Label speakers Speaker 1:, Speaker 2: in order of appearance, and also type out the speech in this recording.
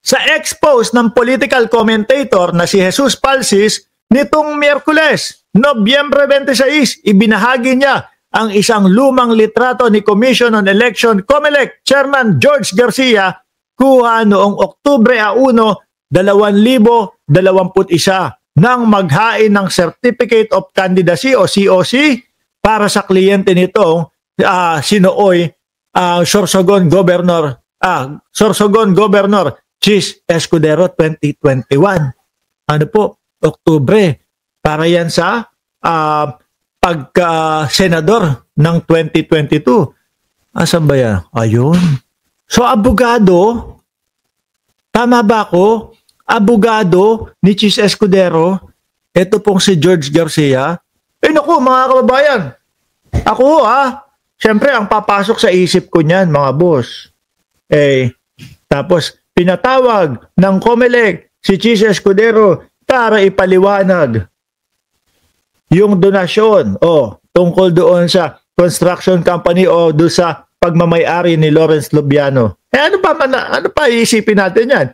Speaker 1: sa expose ng political commentator na si Jesus Palsis nitong Miyerkules, Nobyembre 26, ibinahagi niya ang isang lumang litrato ni Commission on Election COMELEC Chairman George Garcia kuha noong Oktubre 1, 2021 nang maghain ng Certificate of Candidacy o COC para sa kliyente nitong sinooy Sorsogon Governor Chis Escudero 2021. Ano po? Oktubre. Para yan sa pagka-senador ng 2022. Asan ba yan? Ayun. So, abogado, tama ba ako? Abogado ni Chis Escudero, ito pong si George Garcia. Naku, mga kababayan, ako syempre ang papasok sa isip ko niyan, mga boss. Tapos pinatawag ng COMELEC si Chis Escudero para ipaliwanag yung donasyon tungkol doon sa construction company o doon sa pagmamay-ari ni Lawrence Lubiano. Ano pa iisipin natin yan?